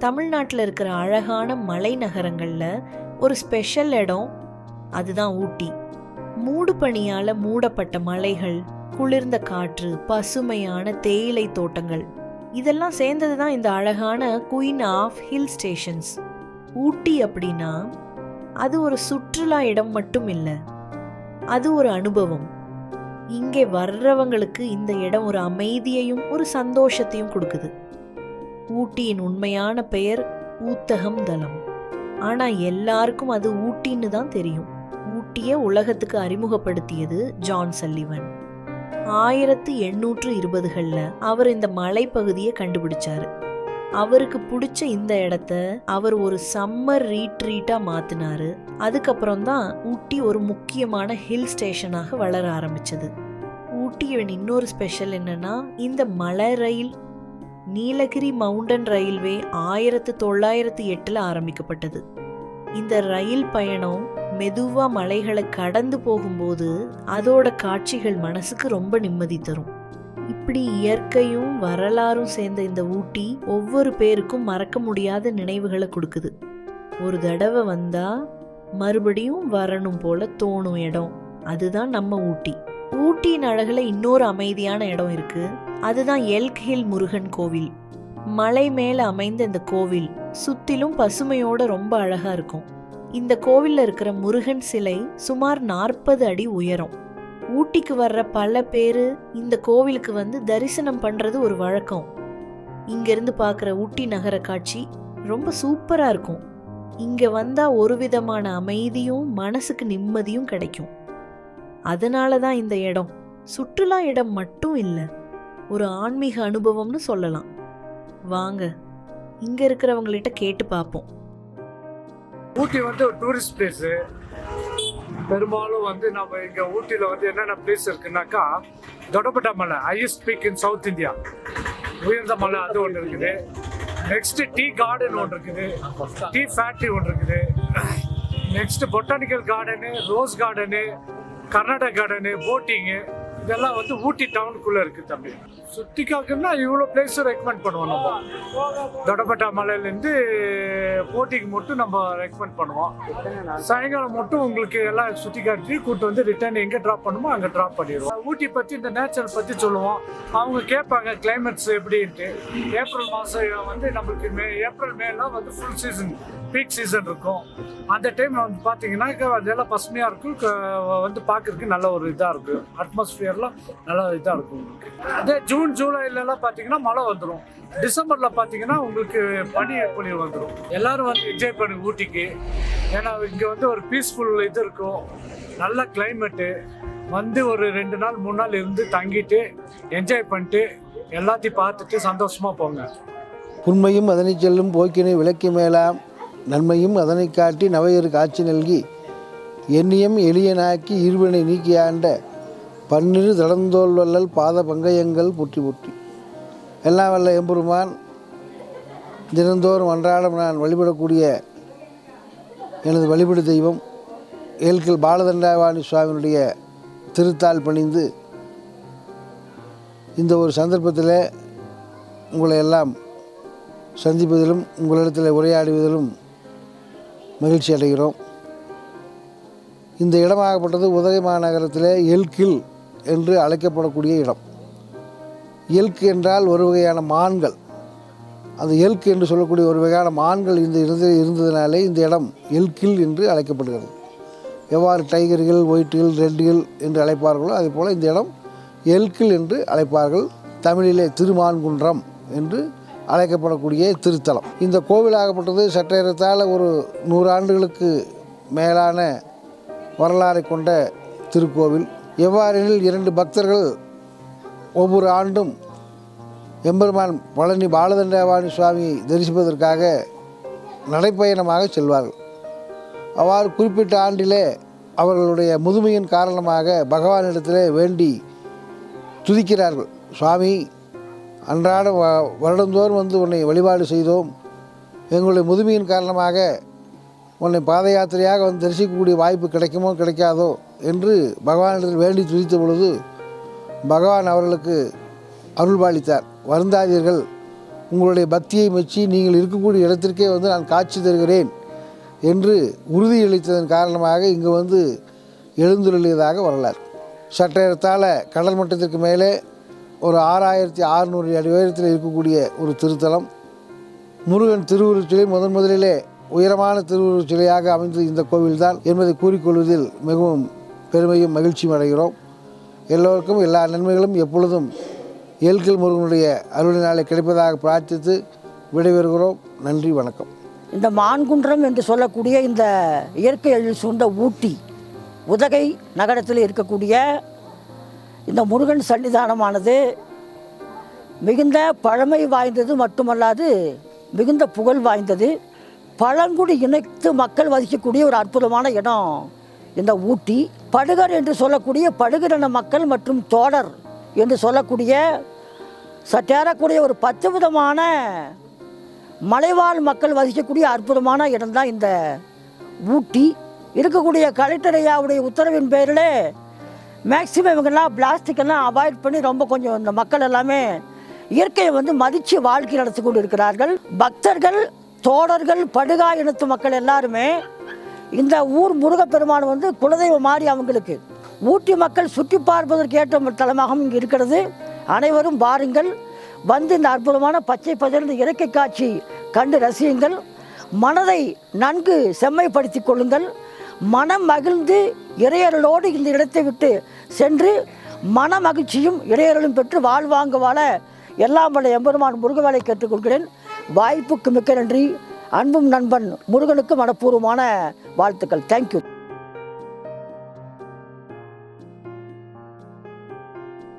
தமிழ்நாட்டில் இருக்கிற அழகான மலை நகரங்களில் ஒரு ஸ்பெஷல் இடம் அதுதான் ஊட்டி. மூடு பனியால் மூடப்பட்ட மலைகள், குளிர்ந்த காற்று, பசுமையான தேயிலை தோட்டங்கள் இதெல்லாம் சேர்ந்தது தான் இந்த அழகான குயின் ஆஃப் ஹில் ஸ்டேஷன்ஸ். ஊட்டி அப்படின்னா அது ஒரு சுற்றுலா இடம் மட்டும் இல்லை, அது ஒரு அனுபவம். இங்கே வர்றவங்களுக்கு இந்த இடம் ஒரு அமைதியையும் ஒரு சந்தோஷத்தையும் கொடுக்குது. ஊட்டியின் உண்மையான பெயர் ஊத்தகம் தலம். ஆனால் எல்லாருக்கும் அது ஊட்டின்னு தான் தெரியும். ஊட்டியை உலகத்துக்கு அறிமுகப்படுத்தியது ஜான் சல்லிவன். 1820களில் அவர் இந்த மலைப்பகுதியை கண்டுபிடிச்சாரு. அவருக்கு பிடிச்ச இந்த இடத்த அவர் ஒரு சம்மர் ரீட்ரீட்டாக மாற்றினாரு. அதுக்கப்புறம் தான் ஊட்டி ஒரு முக்கியமான ஹில் ஸ்டேஷனாக வளர ஆரம்பிச்சது. ஊட்டியின் இன்னொரு ஸ்பெஷல் என்னன்னா, இந்த மலை ரயில் நீலகிரி மவுண்டன் ரயில்வே 1908 ஆரம்பிக்கப்பட்டது. இந்த ரயில் பயணம் மெதுவா மலைகளை கடந்து போகும்போது அதோட காட்சிகள் மனசுக்கு ரொம்ப நிம்மதி தரும். இப்படி இயற்கையும் வரலாறும் சேர்ந்த இந்த ஊட்டி ஒவ்வொரு பேருக்கும் மறக்க முடியாத நினைவுகளை கொடுக்குது. ஒரு தடவை வந்தா மறுபடியும் வரணும் போல தோணும் இடம் அதுதான் நம்ம ஊட்டி. ஊட்டியின் அழகுல இன்னொரு அமைதியான இடம் இருக்கு, அதுதான் எல்க் ஹில் முருகன் கோவில். மலை மேல அமைந்த இந்த கோவில் சுத்திலும் பசுமையோட ரொம்ப அழகா இருக்கும். இந்த கோவில்ல இருக்கிற முருகன் சிலை சுமார் 40 அடி உயரம். ஊட்டிக்கு வர்ற பல பேரு இந்த கோவிலுக்கு வந்து தரிசனம் பண்றது ஒரு வழக்கம். இங்கிருந்து பார்க்குற ஊட்டி நகர காட்சி ரொம்ப சூப்பரா இருக்கும். இங்க வந்தா ஒரு விதமான அமைதியும் மனசுக்கு நிம்மதியும் கிடைக்கும். அதனால தான் இந்த இடம் சுற்றுலா இடம் மட்டும் இல்லை, ஒரு ஆன்மீக அனுபவம்னு சொல்லலாம். வாங்க இங்க இருக்கிறவங்கள்ட்ட கேட்டு பார்ப்போம். ஊட்டி வந்து ஒரு டூரிஸ்ட் பிளேஸு. பெரும்பாலும் வந்து நம்ம இங்கே ஊட்டியில் வந்து என்னென்ன பிளேஸ் இருக்குன்னாக்கா, தொடப்பட்ட மலை, highest peak in South India, உயர்ந்த மலை அது ஒன்று இருக்குது. நெக்ஸ்ட்டு டீ கார்டன் ஒன்று இருக்குது, டீ ஃபேக்ட்ரி ஒன்று இருக்குது. Next botanical garden, rose garden, Karnataka garden, boating, இதெல்லாம் வந்து ஊட்டி டவுனுக்குள்ளே இருக்குது. தம்பி சுற்றி காக்கணும்னா இவ்வளோ பிளேஸும் ரெக்கமெண்ட் பண்ணுவோம். நம்ம தொடப்பட்டா மலையிலேருந்து போட்டிங் மட்டும் நம்ம ரெக்கமெண்ட் பண்ணுவோம். சாயங்காலம் மட்டும் உங்களுக்கு எல்லாம் சுற்றி காட்டி கூப்பிட்டு வந்து ரிட்டர்ன் எங்கே ட்ராப் பண்ணுமோ அங்கே ட்ராப் பண்ணிடுவோம். ஊட்டி பற்றி, இந்த நேச்சர் பற்றி சொல்லுவோம். அவங்க கேட்பாங்க கிளைமேட்ஸ் எப்படின்ட்டு. ஏப்ரல் மாதம் வந்து நம்மளுக்கு ஏப்ரல் மேலாம் வந்து ஃபுல் சீசன், பீக் சீசன் இருக்கும். அந்த டைம் வந்து பார்த்தீங்கன்னா அதெல்லாம் பசுமையாக இருக்கும், வந்து பார்க்கறதுக்கு நல்ல ஒரு இதாக இருக்கும். அட்மாஸ்பியர்லாம் நல்லா இதாக இருக்கும். அதே ஜூன் ஜூலைலலாம் பார்த்தீங்கன்னா மழை வந்துடும். டிசம்பரில் பார்த்தீங்கன்னா உங்களுக்கு பனி வந்துடும். எல்லோரும் வந்து என்ஜாய் பண்ணுங்க ஊட்டிக்கு. ஏன்னா இங்கே வந்து ஒரு பீஸ்ஃபுல் இது இருக்கும், நல்ல கிளைமேட்டு. வந்து ஒரு 2 நாள் 3 நாள் இருந்து தங்கிட்டு என்ஜாய் பண்ணிட்டு எல்லாத்தையும் பார்த்துட்டு சந்தோஷமாக போங்க. உண்மையும் அதனை செல்லும் போக்கினை விளக்கி மேலாம், நன்மையும் அதனை காட்டி நவையரு காட்சி நல்கி, எண்ணியம் எளியனாக்கி ஈர்வினை நீக்கியாண்ட பன்னிரு தடந்தோல் வல்லல் பாத பங்கயங்கள் புற்றி புற்றி. எல்லாம் வல்ல எம்பெருமான் தினந்தோறும் அன்றாடம் நான் வழிபடக்கூடிய எனது வழிபடு தெய்வம் ஏல்கில் பாலதண்டாவாணி சுவாமியினுடைய திருத்தால் பணிந்து இந்த ஒரு சந்தர்ப்பத்தில் உங்களை எல்லாம் சந்திப்பதிலும் உங்களிடத்தில் உரையாடுவதிலும் மகிழ்ச்சி அடைகிறோம். இந்த இடமாகப்பட்டது உதகை மாநகரத்தில் எல்கில் என்று அழைக்கப்படக்கூடிய இடம். எல்க் என்றால் ஒரு வகையான மான்கள். அந்த எல்க் என்று சொல்லக்கூடிய ஒரு வகையான மான்கள் இந்த இடத்தில் இருந்ததினாலே இந்த இடம் எல்கில் என்று அழைக்கப்படுகிறது. எவ்வாறு டைகர்கள், ஒயிட்டுகள், ரெட்டுகள் என்று அழைப்பார்களோ அதே போல் இந்த இடம் எல்கில் என்று அழைப்பார்கள். தமிழிலே திருமான்குன்றம் என்று அழைக்கப்படக்கூடிய திருத்தலம். இந்த கோவிலாகப்பட்டது சற்றேறத்தாழ ஒரு 100 ஆண்டுகளுக்கு மேலான வரலாறை கொண்ட திருக்கோவில். எவ்வாறெனில் 2 பக்தர்கள் ஒவ்வொரு ஆண்டும் எம்பெருமான் பழனி பாலதண்டாவாணி சுவாமியை தரிசிப்பதற்காக நடைப்பயணமாக செல்வார்கள். அவ்வாறு குறிப்பிட்ட ஆண்டிலே அவர்களுடைய முதுமையின் காரணமாக பகவானிடத்திலே வேண்டி துதிக்கிறார்கள். சுவாமி, அன்றாட வருடந்தோறும் வந்து உன்னை வழிபாடு செய்தோம், எங்களுடைய முதுமையின் காரணமாக உன்னை பாத யாத்திரையாக வந்து தரிசிக்கக்கூடிய வாய்ப்பு கிடைக்குமோ கிடைக்காதோ என்று பகவானிடத்தில் வேண்டி துதித்த பொழுது பகவான் அவர்களுக்கு அருள்பாலித்தார். வருந்தாதீர்கள், உங்களுடைய பக்தியை மெச்சி நீங்கள் இருக்கக்கூடிய இடத்திற்கே வந்து நான் காட்சி தருகிறேன் என்று உறுதியளித்ததன் காரணமாக இங்கு வந்து எழுந்துள்ளியதாக வரலாறு. சற்றேறத்தாழ கடல் மட்டத்திற்கு மேலே ஒரு 6600 அடி உயரத்தில் இருக்கக்கூடிய ஒரு திருத்தலம். முருகன் திருவுருவச் சிலை முதலிலே உயரமான திருவுருவச் சிலையாக அமைந்தது இந்த கோவில்தான் என்பதை கூறிக்கொள்வதில் மிகவும் பெருமையும் மகிழ்ச்சியும் அடைகிறோம். எல்லோருக்கும் எல்லா நன்மைகளும் எப்பொழுதும் ஏல்கில் முருகனுடைய அருளினாலே கிடைப்பதாக பிரார்த்தித்து விடைபெறுகிறோம். நன்றி, வணக்கம். இந்த மான்குன்றம் என்று சொல்லக்கூடிய இந்த இயற்கை எழில் சூழ்ந்த ஊட்டி உதகை நகரத்தில் இருக்கக்கூடிய இந்த முருகன் சன்னிதானமானது மிகுந்த பழமை வாய்ந்தது மட்டுமல்லாது மிகுந்த புகழ் வாய்ந்தது. பழங்குடி இணைத்து மக்கள் வசிக்கக்கூடிய ஒரு அற்புதமான இடம் இந்த ஊட்டி. படுகர் என்று சொல்லக்கூடிய படுகரின மக்கள் மற்றும் தோடர் என்று சொல்லக்கூடிய சற்றேறக்கூடிய ஒரு 10 விதமான மலைவாழ் மக்கள் வசிக்கக்கூடிய அற்புதமான இடம்தான் இந்த ஊட்டி. இருக்கக்கூடிய கலெக்டர் ஐயாவுடைய உத்தரவின் பேரில் மேக்சிமம் இவங்கெல்லாம் பிளாஸ்டிக்கெல்லாம் அவாய்ட் பண்ணி ரொம்ப கொஞ்சம் இந்த மக்கள் எல்லாமே இயற்கையை வந்து மதித்து வாழ்க்கை நடத்தி கொண்டு இருக்கிறார்கள். பக்தர்கள், தோடர்கள், படுகா இனத்து மக்கள் எல்லாருமே இந்த ஊர் முருகப்பெருமான் வந்து குலதெய்வம் மாறி அவங்களுக்கு. ஊட்டி மக்கள் சுற்றி பார்ப்பதற்கு ஏற்ற தலமாகவும் இங்கே இருக்கிறது. அனைவரும் வாருங்கள், வந்து இந்த அற்புதமான பச்சை பதர்ந்த இயற்கை காட்சி கண்டு ரசியுங்கள். மனதை நன்கு செம்மைப்படுத்தி கொள்ளுங்கள். மனம் மகிழ்ந்து இறையருளோடு இந்த இடத்தை விட்டு சென்று மன மகிழ்ச்சியும் இறையருளும் பெற்று வாழ்வாங்க வாழ எல்லாம் வல்ல எம்பெருமான் முருகவேலை கேட்டுக்கொள்கிறேன். வாய்ப்புக்கு மிக்க நன்றி. அன்பும் நண்பன் முருகனுக்கு மனப்பூர்வமான வாழ்த்துக்கள். தேங்க்யூ.